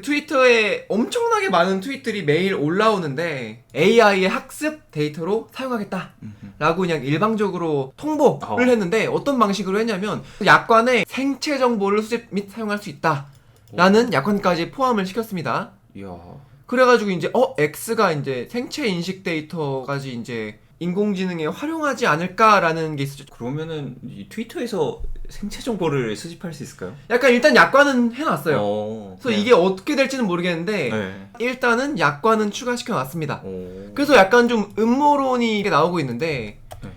트위터에 엄청나게 많은 트윗들이 매일 올라오는데 AI의 학습 데이터로 사용하겠다 라고 그냥 일방적으로 통보를 했는데 어떤 방식으로 했냐면 약관에 생체 정보를 수집 및 사용할 수 있다 라는 약관까지 포함을 시켰습니다. 이야. 그래가지고 이제 X가 이제 생체 인식 데이터까지 이제 인공지능에 활용하지 않을까라는 게 있었죠. 그러면은 이 트위터에서 생체 정보를 수집할 수 있을까요? 약간 일단 약관은 해놨어요. 그래서 네. 이게 어떻게 될지는 모르겠는데 네. 일단은 약관은 추가시켜놨습니다. 그래서 약간 좀 음모론이 나오고 있는데 네.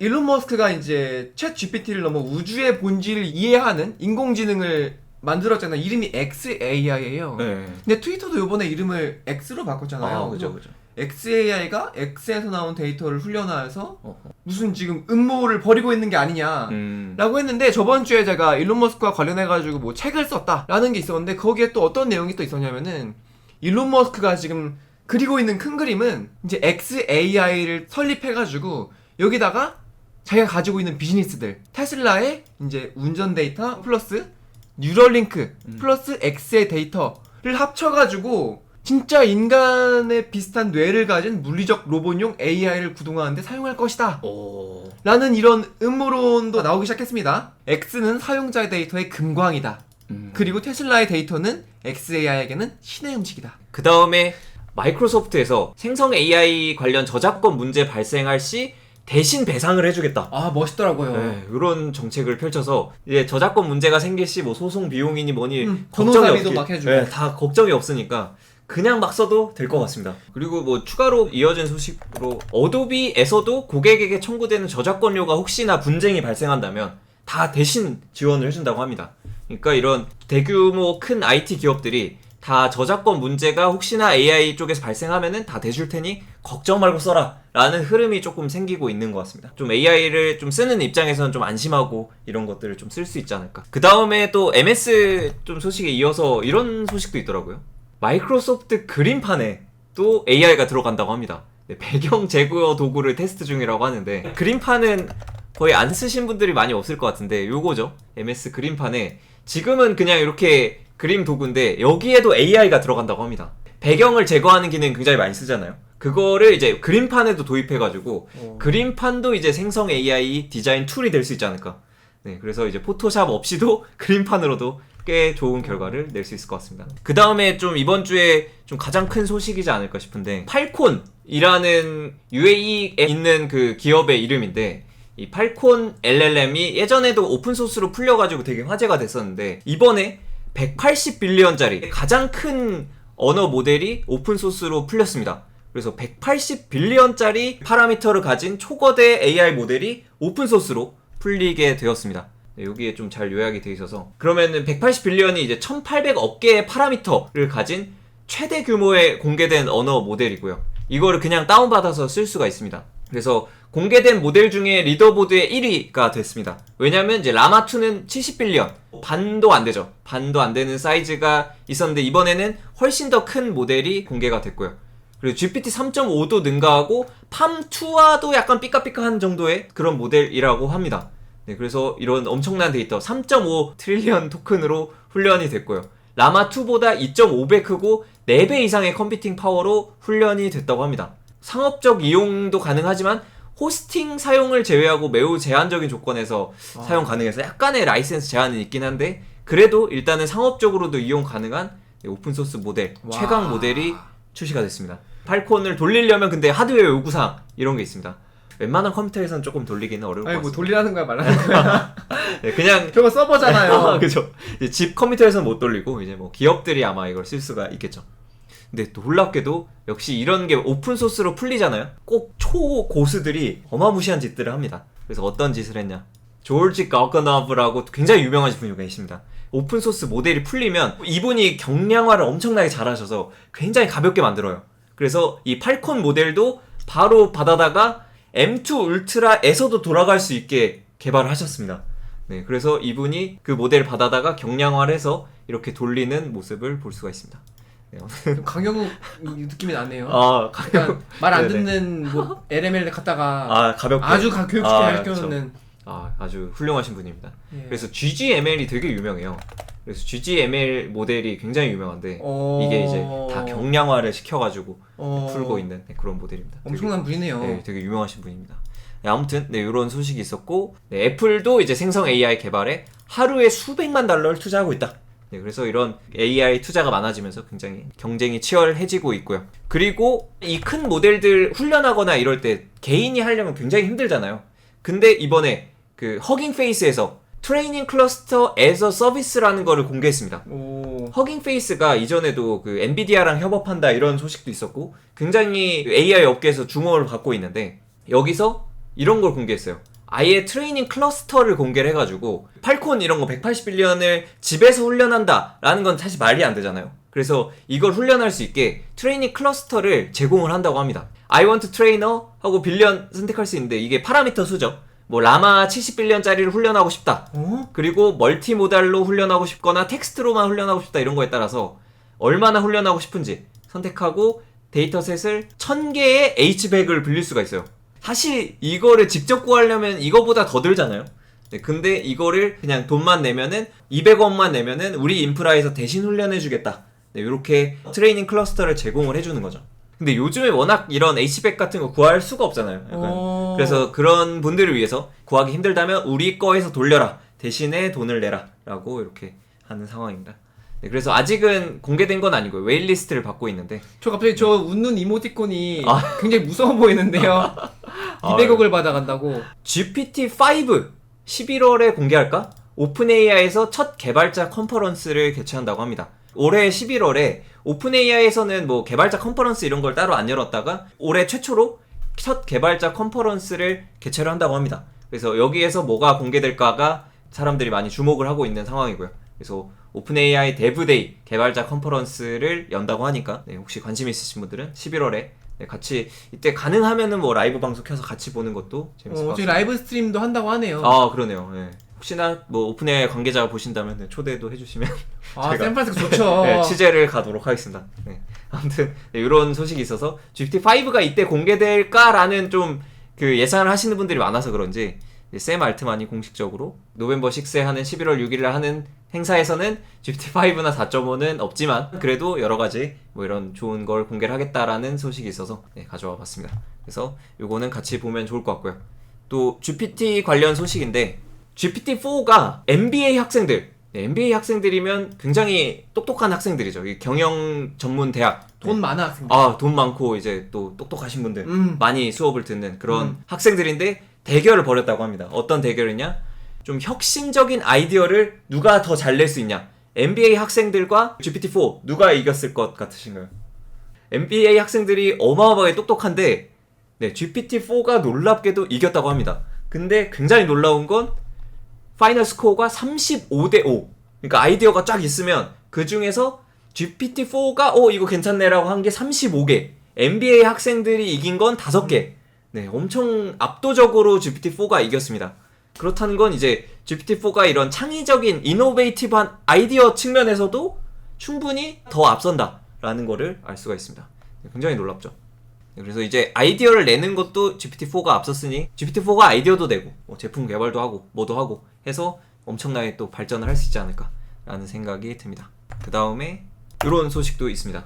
일론 머스크가 이제 챗 GPT를 넘어 우주의 본질을 이해하는 인공지능을 만들었잖아요. 이름이 XAI예요. 네. 근데 트위터도 이번에 이름을 X로 바꿨잖아요. 그죠, 그죠. XAI가 X에서 나온 데이터를 훈련해서 무슨 지금 음모를 벌이고 있는 게 아니냐 라고 했는데 저번 주에 제가 일론 머스크와 관련해가지고 뭐 책을 썼다라는 게 있었는데 거기에 또 어떤 내용이 또 있었냐면은 일론 머스크가 지금 그리고 있는 큰 그림은 이제 XAI를 설립해가지고 여기다가 자기가 가지고 있는 비즈니스들 테슬라의 이제 운전 데이터 플러스 뉴럴링크 플러스 X의 데이터를 합쳐가지고 진짜 인간의 비슷한 뇌를 가진 물리적 로봇용 AI를 구동하는데 사용할 것이다 라는 이런 음모론도 나오기 시작했습니다. X는 사용자의 데이터의 금광이다. 그리고 테슬라의 데이터는 XAI에게는 신의 음식이다. 그 다음에 마이크로소프트에서 생성 AI 관련 저작권 문제 발생할 시 대신 배상을 해주겠다. 아 멋있더라고요. 네, 이런 정책을 펼쳐서 이제 저작권 문제가 생길 시 뭐 소송 비용이니 뭐니 변호사비도 막 해주고. 네, 다 걱정이 없으니까 그냥 막 써도 될 것 같습니다. 그리고 뭐 추가로 이어진 소식으로 어도비에서도 고객에게 청구되는 저작권료가 혹시나 분쟁이 발생한다면 다 대신 지원을 해준다고 합니다. 그러니까 이런 대규모 큰 IT 기업들이 다 저작권 문제가 혹시나 AI 쪽에서 발생하면은 다 대줄 테니 걱정 말고 써라 라는 흐름이 조금 생기고 있는 것 같습니다. 좀 AI를 좀 쓰는 입장에서는 좀 안심하고 이런 것들을 좀 쓸 수 있지 않을까. 그 다음에 또 MS 좀 소식에 이어서 이런 소식도 있더라고요. 마이크로소프트 그림판에 또 AI가 들어간다고 합니다. 네, 배경 제거 도구를 테스트 중이라고 하는데 그림판은 거의 안 쓰신 분들이 많이 없을 것 같은데 요거죠. MS 그림판에 지금은 그냥 이렇게 그림 도구인데 여기에도 AI가 들어간다고 합니다. 배경을 제거하는 기능 굉장히 많이 쓰잖아요. 그거를 이제 그림판에도 도입해가지고 그림판도 이제 생성 AI 디자인 툴이 될 수 있지 않을까. 네, 그래서 이제 포토샵 없이도 그림판으로도 꽤 좋은 결과를 낼 수 있을 것 같습니다. 그 다음에 좀 이번 주에 좀 가장 큰 소식이지 않을까 싶은데 팔콘이라는 UAE에 있는 그 기업의 이름인데 이 팔콘 LLM이 예전에도 오픈소스로 풀려가지고 되게 화제가 됐었는데 이번에 180빌리언짜리 가장 큰 언어 모델이 오픈소스로 풀렸습니다. 그래서 180빌리언짜리 파라미터를 가진 초거대 AI 모델이 오픈소스로 풀리게 되었습니다. 네, 여기에 좀 잘 요약이 되어 있어서 그러면은 180빌리언이 이제 1800억 개의 파라미터를 가진 최대 규모의 공개된 언어 모델이고요. 이거를 그냥 다운받아서 쓸 수가 있습니다. 그래서 공개된 모델 중에 리더보드의 1위가 됐습니다. 왜냐면 이제 라마2는 70빌리언 반도 안 되죠. 반도 안 되는 사이즈가 있었는데 이번에는 훨씬 더 큰 모델이 공개가 됐고요. 그리고 GPT 3.5도 능가하고 팜2와도 약간 삐까삐까한 정도의 그런 모델이라고 합니다. 네, 그래서 이런 엄청난 데이터 3.5 트릴리언 토큰으로 훈련이 됐고요. 라마2보다 2.5배 크고 4배 이상의 컴퓨팅 파워로 훈련이 됐다고 합니다. 상업적 이용도 가능하지만 호스팅 사용을 제외하고 매우 제한적인 조건에서 사용 가능해서 약간의 라이센스 제한은 있긴 한데 그래도 일단은 상업적으로도 이용 가능한 오픈소스 모델, 최강 모델이 출시가 됐습니다. 팔콘을 돌리려면 근데 하드웨어 요구사항 이런 게 있습니다. 웬만한 컴퓨터에서는 조금 돌리기는 어려울 것 같습니다. 뭐 돌리라는 거야 말하는 거야? 네, 그냥 저거 서버잖아요. 그죠. 집 컴퓨터에서는 못 돌리고 이제 뭐 기업들이 아마 이걸 쓸 수가 있겠죠. 근데 놀랍게도 역시 이런 게 오픈소스로 풀리잖아요. 꼭 초고수들이 어마무시한 짓들을 합니다. 그래서 어떤 짓을 했냐. 조지 가거너브라고 굉장히 유명하신 분이 계십니다. 오픈소스 모델이 풀리면 이분이 경량화를 엄청나게 잘하셔서 굉장히 가볍게 만들어요. 그래서 이 팔콘 모델도 바로 받아다가 M2 울트라에서도 돌아갈 수 있게 개발을 하셨습니다. 네, 그래서 이분이 그 모델을 받아다가 경량화를 해서 이렇게 돌리는 모습을 볼 수가 있습니다. 네, 강영욱 느낌이 나네요. 약간 말 안 듣는 뭐 LML 갖다가 가볍게 아주 교육시켜 가르쳐놓는 아주 훌륭하신 분입니다. 예. 그래서 GGML이 되게 유명해요. 그래서 GGML 모델이 굉장히 유명한데 이게 이제 다 경량화를 시켜가지고 풀고 있는 그런 모델입니다. 엄청난 분이네요. 네, 되게 유명하신 분입니다. 네, 아무튼 이런 소식이 있었고 애플도 이제 생성 AI 개발에 하루에 수백만 달러를 투자하고 있다. 네, 그래서 이런 AI 투자가 많아지면서 굉장히 경쟁이 치열해지고 있고요. 그리고 이 큰 모델들 훈련하거나 이럴 때 개인이 하려면 굉장히 힘들잖아요. 근데 이번에 그 허깅 페이스에서 트레이닝 클러스터 as a service라는 거를 공개했습니다. 허깅 페이스가 이전에도 그 엔비디아랑 협업한다 이런 소식도 있었고 굉장히 AI 업계에서 주목을 받고 있는데 여기서 이런 걸 공개했어요. 아예 트레이닝 클러스터를 공개를 해가지고 팔콘 이런 거 180빌리언을 집에서 훈련한다 라는 건 사실 말이 안 되잖아요. 그래서 이걸 훈련할 수 있게 트레이닝 클러스터를 제공을 한다고 합니다. I want trainer 하고 빌리언 선택할 수 있는데 이게 파라미터 수죠. 뭐 라마 70빌리언짜리를 훈련하고 싶다. 그리고 멀티모달로 훈련하고 싶거나 텍스트로만 훈련하고 싶다 이런 거에 따라서 얼마나 훈련하고 싶은지 선택하고 데이터셋을 1000개의 H백을 빌릴 수가 있어요. 사실 이거를 직접 구하려면 이거보다 더 들잖아요. 네, 근데 이거를 그냥 돈만 내면은 200원만 내면은 우리 인프라에서 대신 훈련해주겠다. 네, 이렇게 트레이닝 클러스터를 제공을 해주는 거죠. 근데 요즘에 워낙 이런 H백 같은 거 구할 수가 없잖아요. 약간. 그래서 그런 분들을 위해서 구하기 힘들다면 우리 거에서 돌려라. 대신에 돈을 내라. 라고 이렇게 하는 상황입니다. 네, 그래서 아직은 공개된 건 아니고요. 웨일리스트를 받고 있는데. 저 갑자기 저 웃는 이모티콘이 굉장히 무서워 보이는데요. 200억을 받아간다고. GPT-5 11월에 공개할까? 오픈AI에서 첫 개발자 컨퍼런스를 개최한다고 합니다. 올해 11월에 오픈AI에서는 뭐 개발자 컨퍼런스 이런 걸 따로 안 열었다가 올해 최초로 첫 개발자 컨퍼런스를 개최를 한다고 합니다. 그래서 여기에서 뭐가 공개될까가 사람들이 많이 주목을 하고 있는 상황이고요. 그래서 오픈AI 데브데이 개발자 컨퍼런스를 연다고 하니까 혹시 관심 있으신 분들은 11월에 같이 이때 가능하면은 뭐 라이브 방송 켜서 같이 보는 것도 재밌을 것 같아요. 저희 라이브 스트림도 한다고 하네요. 아 그러네요. 네. 혹시나 뭐 오픈AI 관계자가 보신다면 초대도 해주시면 샌프란시스코 좋죠. 네, 취재를 가도록 하겠습니다. 네. 아무튼 이런 소식이 있어서 GPT-5가 이때 공개될까라는 좀 그 예상을 하시는 분들이 많아서 그런지 샘 알트만이 공식적으로 노벰버 6에 하는 11월 6일에 하는 행사에서는 GPT-5나 4.5는 없지만 그래도 여러 가지 뭐 이런 좋은 걸 공개를 하겠다라는 소식이 있어서 가져와 봤습니다. 그래서 요거는 같이 보면 좋을 것 같고요. 또 GPT 관련 소식인데 GPT-4가 MBA 학생들, MBA 학생들이면 굉장히 똑똑한 학생들이죠. 경영 전문 대학. 돈 많은 학생들. 돈 많고 이제 또 똑똑하신 분들 많이 수업을 듣는 그런 학생들인데 대결을 벌였다고 합니다. 어떤 대결이냐? 좀 혁신적인 아이디어를 누가 더 잘 낼 수 있냐? MBA 학생들과 GPT-4 누가 이겼을 것 같으신가요? MBA 학생들이 어마어마하게 똑똑한데 GPT-4가 놀랍게도 이겼다고 합니다. 근데 굉장히 놀라운 건 파이널 스코어가 35대 5. 그러니까 아이디어가 쫙 있으면 그 중에서 GPT-4가 이거 괜찮네라고 한 게 35개. MBA 학생들이 이긴 건 5개. 엄청 압도적으로 GPT-4가 이겼습니다. 그렇다는 건 이제 GPT-4가 이런 창의적인 이노베이티브한 아이디어 측면에서도 충분히 더 앞선다라는 거를 알 수가 있습니다. 굉장히 놀랍죠. 그래서 이제 아이디어를 내는 것도 GPT-4가 앞섰으니 GPT-4가 아이디어도 내고 제품 개발도 하고 뭐도 하고 해서 엄청나게 또 발전을 할 수 있지 않을까라는 생각이 듭니다. 그 다음에 이런 소식도 있습니다.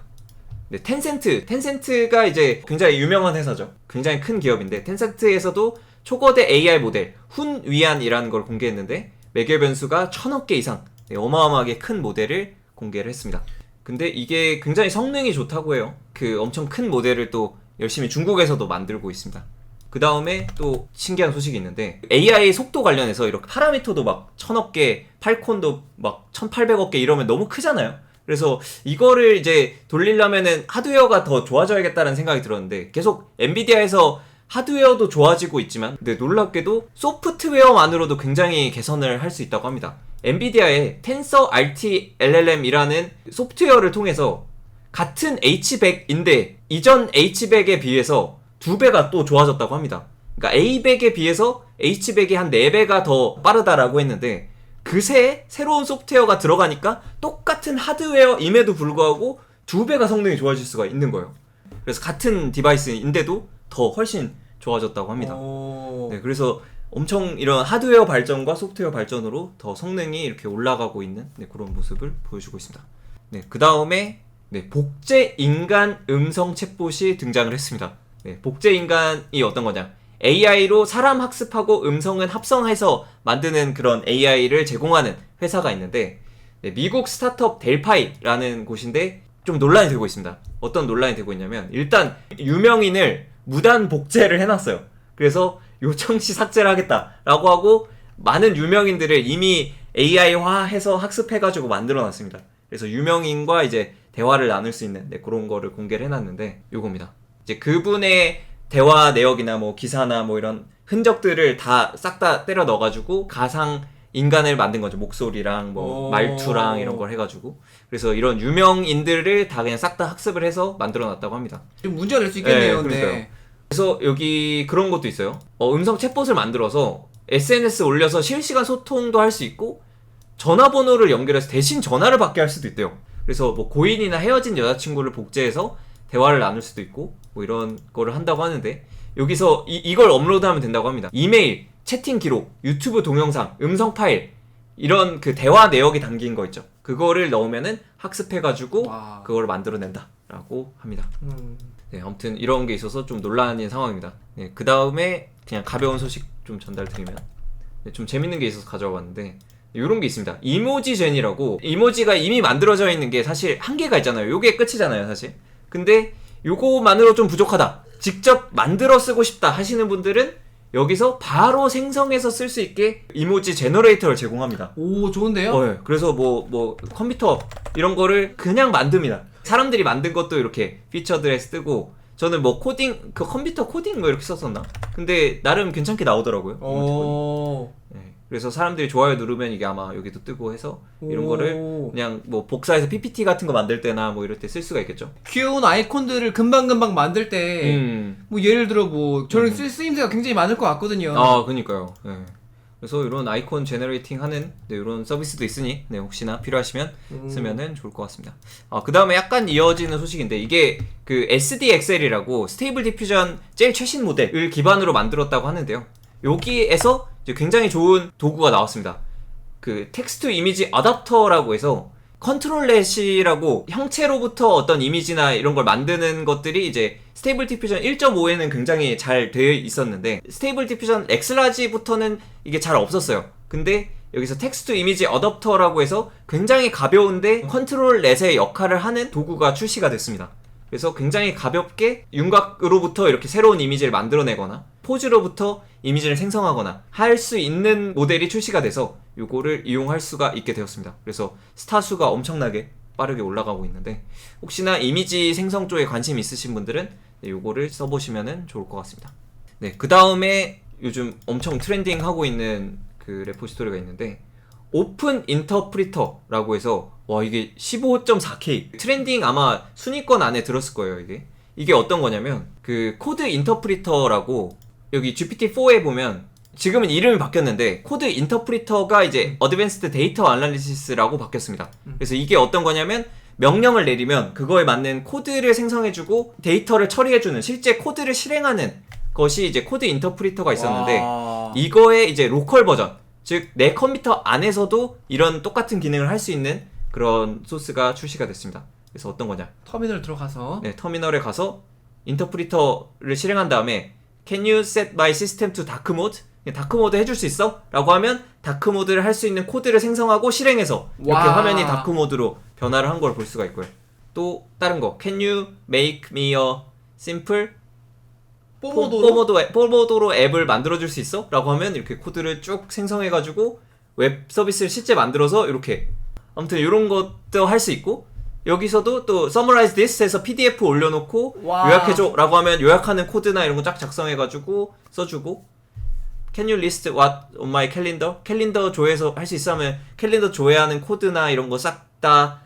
텐센트가 이제 굉장히 유명한 회사죠. 굉장히 큰 기업인데 텐센트에서도 초거대 AI 모델 훈위안이라는 걸 공개했는데 매개 변수가 1000억 개 이상 어마어마하게 큰 모델을 공개를 했습니다. 근데 이게 굉장히 성능이 좋다고 해요. 그 엄청 큰 모델을 또 열심히 중국에서도 만들고 있습니다. 그 다음에 또 신기한 소식이 있는데 AI 속도 관련해서 이렇게 파라미터도 막 1000억 개, 팔콘도 막 1800억 개 이러면 너무 크잖아요. 그래서 이거를 이제 돌리려면은 하드웨어가 더 좋아져야겠다는 생각이 들었는데 계속 엔비디아에서 하드웨어도 좋아지고 있지만 근데 놀랍게도 소프트웨어만으로도 굉장히 개선을 할 수 있다고 합니다. 엔비디아의 텐서 RT LLM이라는 소프트웨어를 통해서 같은 H100인데 이전 H100에 비해서 2배가 또 좋아졌다고 합니다. 그러니까 A100에 비해서 H100이 한 4배가 더 빠르다라고 했는데 그새 새로운 소프트웨어가 들어가니까 똑같은 하드웨어임에도 불구하고 2배가 성능이 좋아질 수가 있는 거예요. 그래서 같은 디바이스인데도 더 훨씬 좋아졌다고 합니다. 그래서 엄청 이런 하드웨어 발전과 소프트웨어 발전으로 더 성능이 이렇게 올라가고 있는 네, 그런 모습을 보여주고 있습니다. 네, 그 다음에 네, 복제 인간 음성 챗봇이 등장을 했습니다. 네, 복제 인간이 어떤 거냐? AI로 사람 학습하고 음성은 합성해서 만드는 그런 AI를 제공하는 회사가 있는데 네, 미국 스타트업 델파이라는 곳인데 좀 논란이 되고 있습니다. 어떤 논란이 되고 있냐면 일단 유명인을 무단 복제를 해놨어요. 그래서 요청시 삭제를 하겠다라고 하고 많은 유명인들을 이미 AI화해서 학습해가지고 만들어놨습니다. 그래서 유명인과 이제 대화를 나눌 수 있는 네, 그런 거를 공개를 해놨는데 요겁니다. 이제 그분의 대화 내역이나 뭐 기사나 뭐 이런 흔적들을 다 싹 다 때려 넣어가지고 가상 인간을 만든 거죠. 목소리랑 뭐 말투랑 이런 걸 해가지고. 그래서 이런 유명인들을 다 그냥 싹 다 학습을 해서 만들어놨다고 합니다. 좀 문제가 될 수 있겠네요. 네, 근데. 그래서 여기 그런 것도 있어요. 음성 챗봇을 만들어서 SNS 올려서 실시간 소통도 할 수 있고 전화번호를 연결해서 대신 전화를 받게 할 수도 있대요. 그래서 뭐 고인이나 헤어진 여자친구를 복제해서 대화를 나눌 수도 있고 뭐 이런 거를 한다고 하는데 여기서 이걸 업로드하면 된다고 합니다. 이메일, 채팅 기록, 유튜브 동영상, 음성 파일 이런 그 대화 내역이 담긴 거 있죠. 그거를 넣으면은 학습해가지고 그걸 만들어낸다라고 합니다. 네, 아무튼 이런 게 있어서 좀 논란인 상황입니다. 네, 그 다음에 그냥 가벼운 소식 좀 전달드리면 네, 좀 재밌는 게 있어서 가져와 봤는데 이런 게 있습니다. 이모지 젠이라고 이모지가 이미 만들어져 있는 게 사실 한계가 있잖아요. 요게 끝이잖아요, 사실. 근데 요거만으로 좀 부족하다. 직접 만들어 쓰고 싶다 하시는 분들은 여기서 바로 생성해서 쓸 수 있게 이모지 제너레이터를 제공합니다. 오, 좋은데요? 네. 그래서 뭐 컴퓨터 이런 거를 그냥 만듭니다. 사람들이 만든 것도 이렇게 피처드에서 뜨고 저는 뭐 코딩 그 컴퓨터 코딩 뭐 이렇게 썼었나? 근데 나름 괜찮게 나오더라고요. 네. 그래서 사람들이 좋아요 누르면 이게 아마 여기도 뜨고 해서 이런 거를 그냥 뭐 복사해서 PPT 같은 거 만들 때나 뭐 이럴 때 쓸 수가 있겠죠. 귀여운 아이콘들을 금방금방 만들 때 뭐 예를 들어 뭐 저는 쓸 쓰임새가 굉장히 많을 것 같거든요. 아, 그니까요. 네. 그래서 이런 아이콘 제너레이팅 하는 네, 이런 서비스도 있으니 네, 혹시나 필요하시면 쓰면은 좋을 것 같습니다. 그 다음에 약간 이어지는 소식인데 이게 그 SDXL이라고 스테이블 디퓨전 제일 최신 모델을 기반으로 만들었다고 하는데요. 여기에서 이제 굉장히 좋은 도구가 나왔습니다. 그 텍스트 이미지 어댑터라고 해서 컨트롤렛이라고 형체로부터 어떤 이미지나 이런 걸 만드는 것들이 이제 스테이블 디퓨전 1.5에는 굉장히 잘 되어 있었는데 스테이블 디퓨전 엑스라지부터는 이게 잘 없었어요. 근데 여기서 텍스트 이미지 어댑터라고 해서 굉장히 가벼운데 컨트롤렛의 역할을 하는 도구가 출시가 됐습니다. 그래서 굉장히 가볍게 윤곽으로부터 이렇게 새로운 이미지를 만들어내거나 포즈로부터 이미지를 생성하거나 할 수 있는 모델이 출시가 돼서 이거를 이용할 수가 있게 되었습니다. 그래서 스타 수가 엄청나게 빠르게 올라가고 있는데 혹시나 이미지 생성 쪽에 관심 있으신 분들은 이거를 써보시면 좋을 것 같습니다. 네, 그 다음에 요즘 엄청 트렌딩하고 있는 그 레포지토리가 있는데 오픈 인터프리터라고 해서 와 이게 15.4K 트렌딩 아마 순위권 안에 들었을 거예요. 이게 어떤 거냐면 그 코드 인터프리터라고 여기 GPT-4에 보면 지금은 이름이 바뀌었는데 코드 인터프리터가 이제 어드밴스드 데이터 아날리시스라고 바뀌었습니다. 그래서 이게 어떤 거냐면 명령을 내리면 그거에 맞는 코드를 생성해주고 데이터를 처리해주는 실제 코드를 실행하는 것이 이제 코드 인터프리터가 있었는데 이거의 이제 로컬 버전 즉 내 컴퓨터 안에서도 이런 똑같은 기능을 할 수 있는 그런 소스가 출시가 됐습니다. 그래서 어떤 거냐? 터미널 들어가서 네, 터미널에 가서 인터프리터를 실행한 다음에 Can you set my system to dark mode? 다크 모드 해줄 수 있어? 라고 하면 다크 모드를 할 수 있는 코드를 생성하고 실행해서 이렇게 화면이 다크 모드로 변화를 한 걸 볼 수가 있고요. 또 다른 거 Can you make me a simple 포모도로 앱을 만들어줄 수 있어? 라고 하면 이렇게 코드를 쭉 생성해가지고 웹 서비스를 실제 만들어서 이렇게 아무튼 이런 것도 할 수 있고 여기서도 또 summarize this 해서 PDF 올려놓고 요약해줘 라고 하면 요약하는 코드나 이런 거 쫙 작성해가지고 써주고 Can you list what on my calendar? 캘린더 조회해서 할 수 있어 하면 캘린더 조회하는 코드나 이런 거 싹 다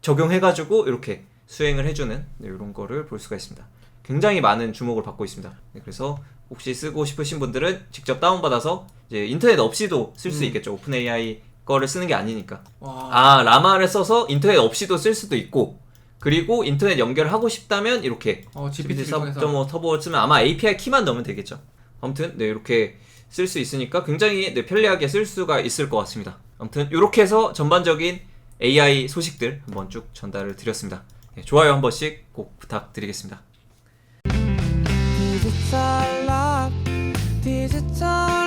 적용해가지고 이렇게 수행을 해주는 이런 거를 볼 수가 있습니다. 굉장히 많은 주목을 받고 있습니다. 그래서 혹시 쓰고 싶으신 분들은 직접 다운받아서 이제 인터넷 없이도 쓸 수 있겠죠. 오픈 AI 거를 쓰는 게 아니니까. 라마를 써서 인터넷 없이도 쓸 수도 있고 그리고 인터넷 연결하고 싶다면 이렇게 GPT 4.5 터보를 쓰면 아마 API 키만 넣으면 되겠죠. 아무튼 네 이렇게 쓸 수 있으니까 굉장히 네, 편리하게 쓸 수가 있을 것 같습니다. 아무튼 이렇게 해서 전반적인 AI 소식들 한번 쭉 전달을 드렸습니다. 네, 좋아요 한 번씩 꼭 부탁드리겠습니다. 디지털